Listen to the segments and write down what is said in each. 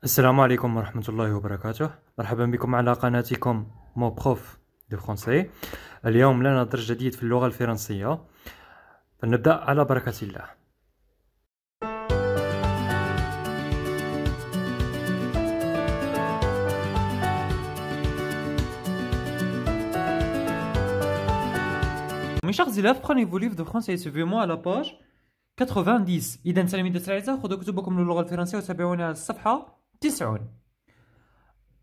السلام عليكم ورحمة الله وبركاته. مرحبا بكم على قناتكم مو بروف دو فرونسي. اليوم لنا درس جديد في اللغة الفرنسية، فلنبدأ على بركة الله. Mes chers élèves, prenez vos livres de français et suivez-moi à la page 90. إذا تلاميذ الأعزاء خذوا كتبكم للغة الفرنسية وتابعوني على الصفحة 90.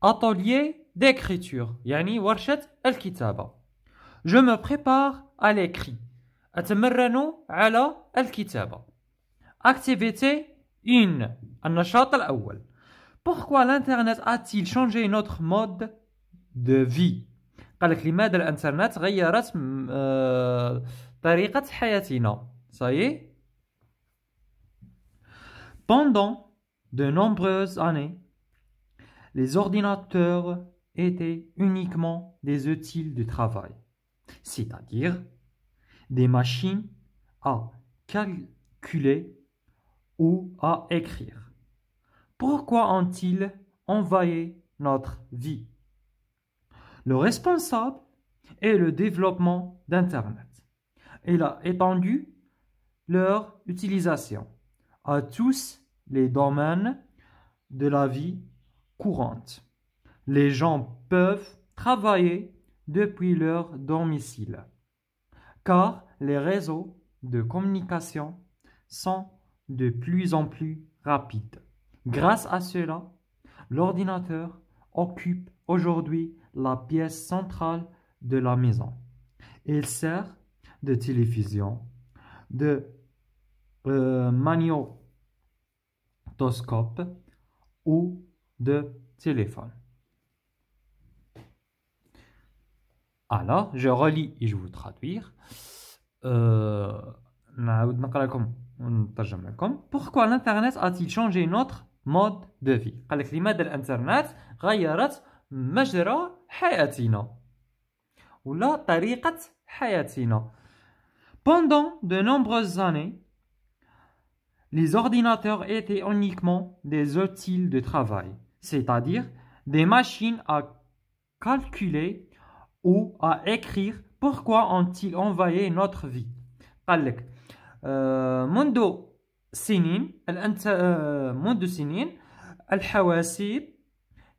Atelier d'écriture يعني ورشة الكتابة. Je me prépare à l'écrit. أتمرن على الكتابة. Activité 1. النشاط الأول. Pourquoi l'Internet a-t-il changé notre mode de vie؟ قال لك لماذا الإنترنت غيرت طريقة حياتنا. Ça y est. Pendant de nombreuses années, les ordinateurs étaient uniquement des outils de travail, c'est-à-dire des machines à calculer ou à écrire. Pourquoi ont-ils envahi notre vie? Le responsable est le développement d'Internet. Il a étendu leur utilisation à tous les domaines de la vie courante. Les gens peuvent travailler depuis leur domicile, car les réseaux de communication sont de plus en plus rapides. Grâce à cela, l'ordinateur occupe aujourd'hui la pièce centrale de la maison. Il sert de télévision, de magnétoscope ou de téléphone. Alors, je relis et je vous traduire. Pourquoi l'Internet a-t-il changé notre mode de vie؟ قال لك لماذا الإنترنت غيرت مجرى حياتنا ولا طريقة حياتنا. Pendant de nombreuses années, les ordinateurs étaient uniquement des outils de travail, c'est-à-dire des machines à calculer ou à écrire. Pourquoi ont-ils envahi notre vie؟ قال لك منذ سنين الحواسيب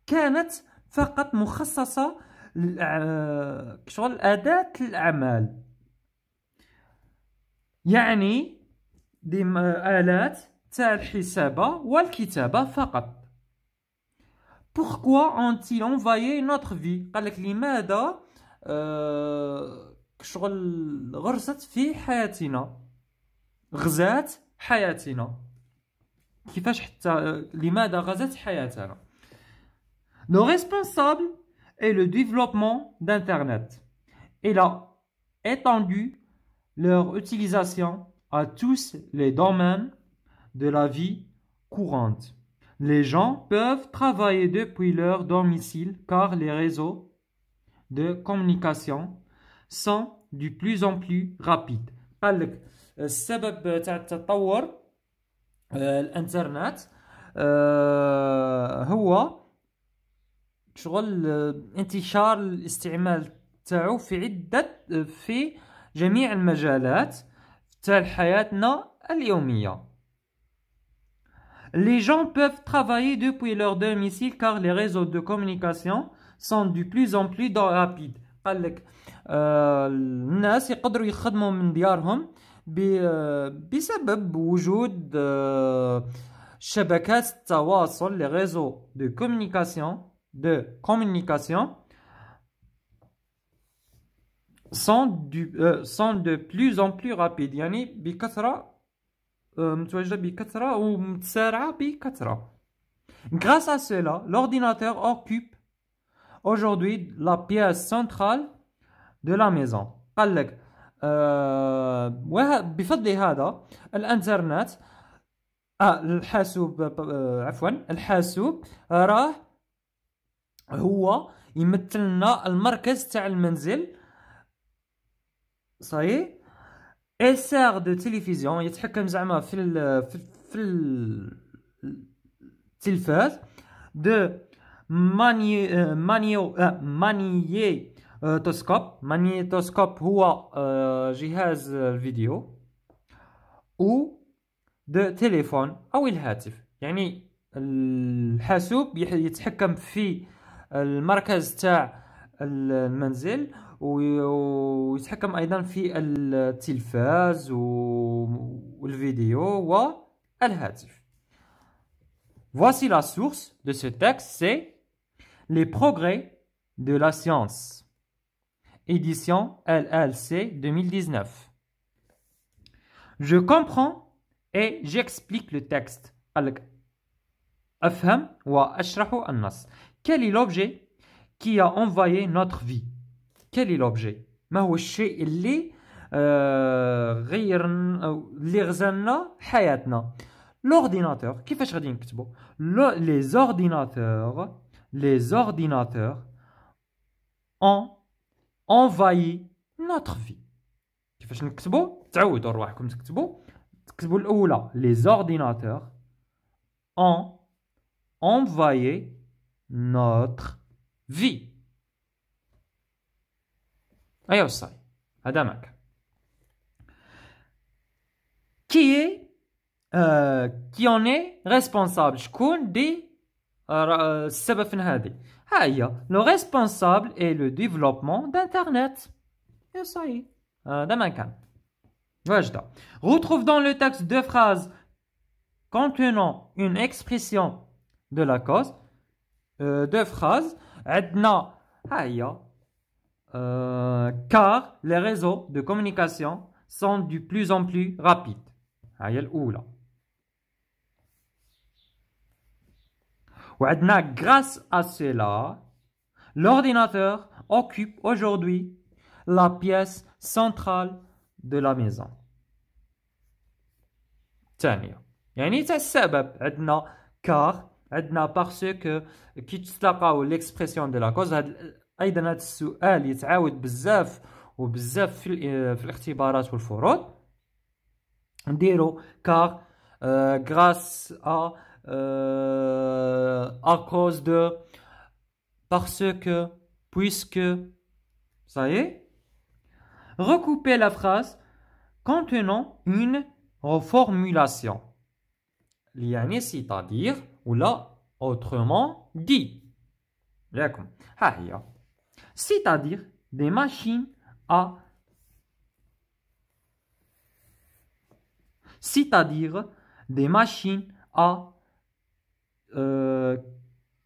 كانت فقط مخصصة لشغل أداة الأعمال، يعني دي آلات تاع الحسابة والكتابة فقط. Pourquoi ont-ils envahi notre vie؟ قال لك لماذا شغل غرست في حياتنا، غزات حياتنا. كيفاش حتى لماذا غزت حياتنا؟ Le responsable est le développement d'Internet. Il a étendu leur utilisation à tous les domaines de la vie courante. Les gens peuvent travailler depuis leur domicile car les réseaux de communication sont de plus en plus rapides. قال لك السبب تاع التطور الانترنت هو شغل انتشار الاستعمال تاعو في جميع المجالات تاع حياتنا اليومية. Les gens peuvent travailler depuis leur domicile car les réseaux de communication sont de plus en plus rapides. قال لك الناس يقدروا يخدموا من ديارهم بسبب وجود شبكات التواصل. les réseaux de communication sont de plus en plus rapides، يعني بكثرة متواجدة بكثرة ومتسارعة بكثرة. Grâce à cela, l'ordinateur occupe aujourd'hui la pièce centrale de la maison. قال لك بفضل هذا الانترنت الحاسوب راه هو يمثل لنا المركز تاع المنزل. صحيح. et sert de télévision، يتحكم زعما في التلفاز de magnétoscope. magnétoscope هو جهاز الفيديو ou de téléphone أو الهاتف. يعني الحاسوب يتحكم في المركز تاع المنزل ويتحكم أيضا في التلفاز والفيديو والهاتف. Voici la source de ce texte, c'est Les progrès de la science. Édition LLC 2019. Je comprends et j'explique le texte. أفهم وأشرح النص. Quel est l'objet qui a envahi notre vie? Quel est l'objet? ما هو الشيء اللي غزلنا حياتنا؟ L'ordinateur. كيفاش غادي نكتبو؟ Les ordinateurs ont envahi notre vie. كيفاش نكتبو؟ تعودوا رواحكم تكتبوا الأولى. Les ordinateurs ont envahi notre vie. أيوا صاي هذا ماك. Qui en est responsable? شكون دي السبب في هذه؟ ها هي. Le responsable est le développement d'internet. يا صاي هذا ما كان. واجدة. Retrouve dans le texte deux phrases contenant une expression de la cause. Deux phrases. عندنا ها هي. Car les réseaux de communication sont de plus en plus rapides. ها هي الأولى. وعندنا grâce à cela, l'ordinateur occupe aujourd'hui la pièce centrale de la maison. ثانية يعني تاع السبب عندنا car عندنا parce que كي تلاقاو l'expression de la cause. أيضا هذا السؤال يتعاود بزاف وبزاف في الاختبارات والفروض. نديرو car grâce à cause de, parce que, puisque. Ça y est. Recoupez la phrase contenant une reformulation. يعني c'est-à-dire ou là autrement dit. D'accord. ها هي. C'est-à-dire des machines à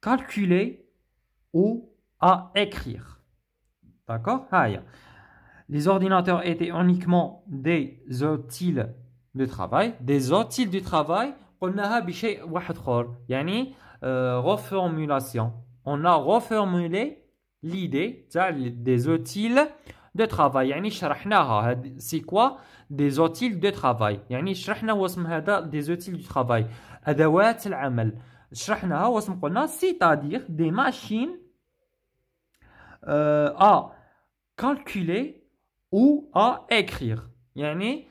calculer ou à écrire. D'accord? Les ordinateurs étaient uniquement des outils de travail. Des outils de travail. قلناها بشيء واحد آخر. يعني reformulation. On a reformulé l'idée des outils de travail. يعني شرحناها. C'est quoi des outils de travail؟ يعني شرحنا واسم هذا des outils du travail. أدوات العمل. شرحناها واسم قلنا c'est-à-dire des machines à calculer ou à écrire. يعني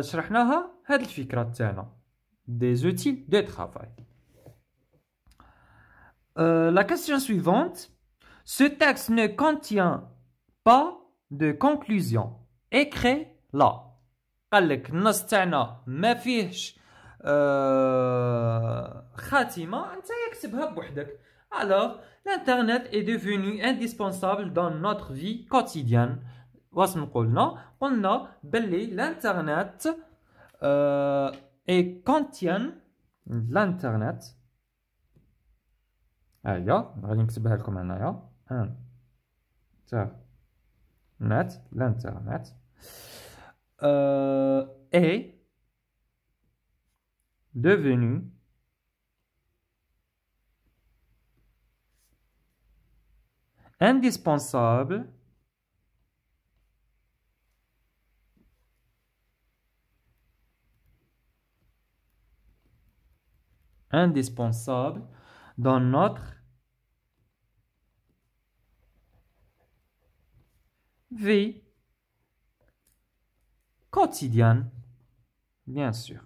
شرحناها هذه الفكرة تاعنا des outils de travail. La question suivante. Ce texte ne contient pas de conclusion. Écris-la. قال لك النص تاعنا ما فيهش خاتمة أنت يكتبها بوحدك. Alors, l'Internet est devenu indispensable dans notre vie quotidienne. واش قلنا بلي l'Internet et contient l'Internet. هيا غادي نكتبها لكم هنايا. l'Internet est devenu indispensable dans notre vie quotidienne, bien sûr.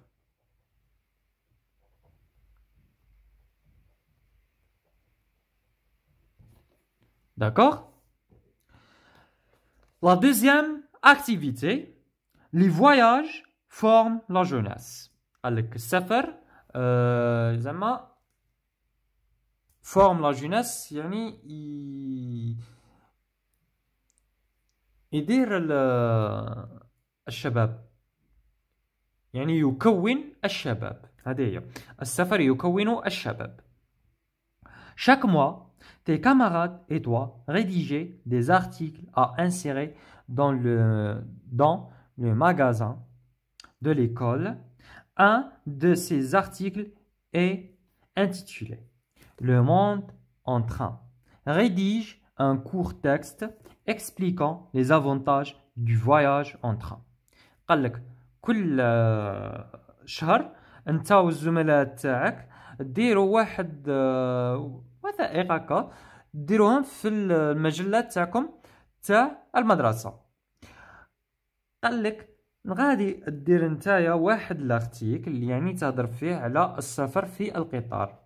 D'accord? La deuxième activité, les voyages forment la jeunesse. قالك السفر زعما forme la jeunesse يعني يدير الشباب يعني يكون الشباب. هذه هي السفر يكون الشباب. Chaque mois, tes camarades et toi rédigez des articles à insérer dans le magasin de l'école. Un de ces articles est intitulé Le monde en train. Rédige un court texte expliquant les avantages du voyage en train. قال لك كل شهر انت والزملاء تاعك ديروا واحد وثائق هكا ديروهم في المجلات تاعكم تاع المدرسه. قال لك غادي دير نتايا واحد لارتيكل اللي يعني تهضر فيه على السفر في القطار.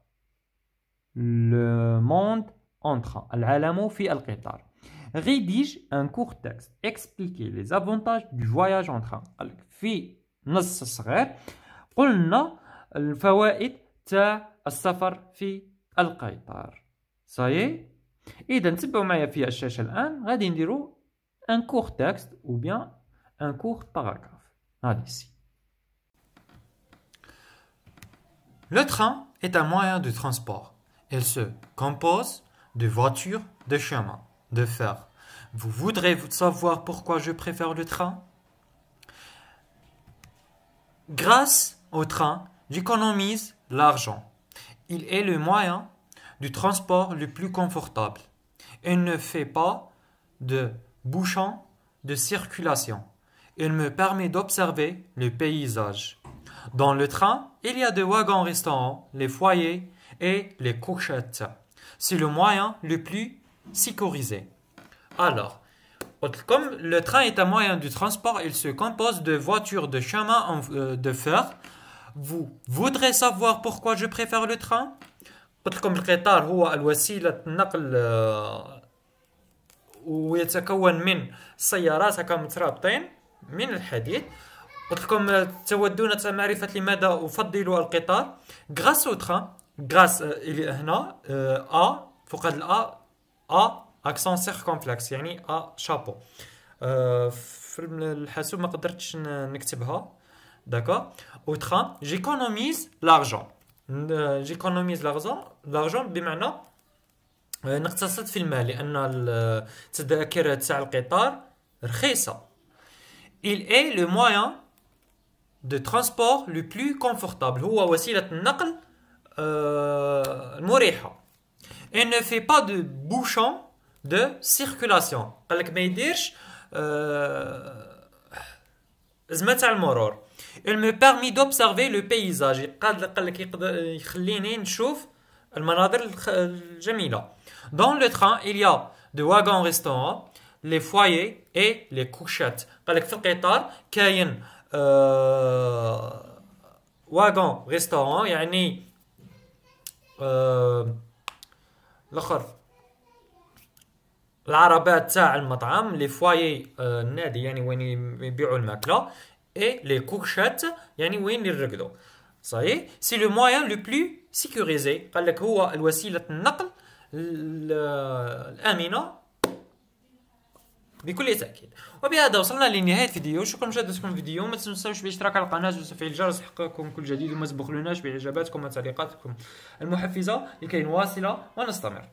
Le monde en train. العالم في القطار. Rédige un court texte. Expliquer les avantages du voyage en train. قال لك في نص صغير قلنا الفوائد تاع السفر في القطار. صايي اذا تبعوا معايا في الشاشه الان غادي نديروا ان كور تكست او بيان ان كور باراغراف. هذه ici. Le train est un moyen de transport. Il se compose de voitures, de chemins, de fer. Vous voudrez savoir pourquoi je préfère le train? Grâce au train, j'économise l'argent. Il est le moyen du transport le plus confortable. Il ne fait pas de bouchons de circulation. Il me permet d'observer le paysage. Dans le train, il y a des wagons-restaurants, les foyers et les couchettes. C'est le moyen le plus sécurisé. Alors, comme le train est un moyen de transport, il se compose de voitures, de chemins de fer. Vous voudrez savoir pourquoi je préfère le train? قلت لكم القطار هو الوسيلة النقل ويتكون من سيارات هكا مترابطين من الحديد. قلت لكم تودون معرفة لماذا أفضل القطار. غراس او تران غراس هنا فوق هذا الأ اكسون سيركومفلكس يعني شابو. في الحاسوب ما قدرتش نكتبها. داكور. او تران جيكونوميز لارجون. جيكونوميز لارجون بمعنى نقتصد في المال لأن التذاكر تاع القطار رخيصة. Il est le moyen de transport le plus confortable. هو وسيلة النقل المريحة. Il ne fait pas de bouchons de circulation. قال لك ما يديرش زمة تاع المرور. Il me permet d'observer le paysage. قال لك يخليني نشوف المناظر الجميلة. Dans le train, il y a des wagons-restaurants, les foyers et les couchettes. قال لك في القطار كاين واغون ريستورون يعني الاخر العربات تاع المطعم. لي فوايي النادي يعني وين يبيعوا الماكله. اي لي كوشات يعني وين يرقدوا. صحيح. سي لو موين لو بلو سيكوريزي. قال لك هو الوسيله النقل الامنه بكل تأكيد. وبهذا وصلنا لنهاية الفيديو. شكرا لمشاهدتكم الفيديو. ما تنسوش بالاشتراك على القناة وتفعيل الجرس ليحققكم كل جديد وما تبخلوناش بإعجاباتكم وتعليقاتكم المحفزة لكي نواصل ونستمر.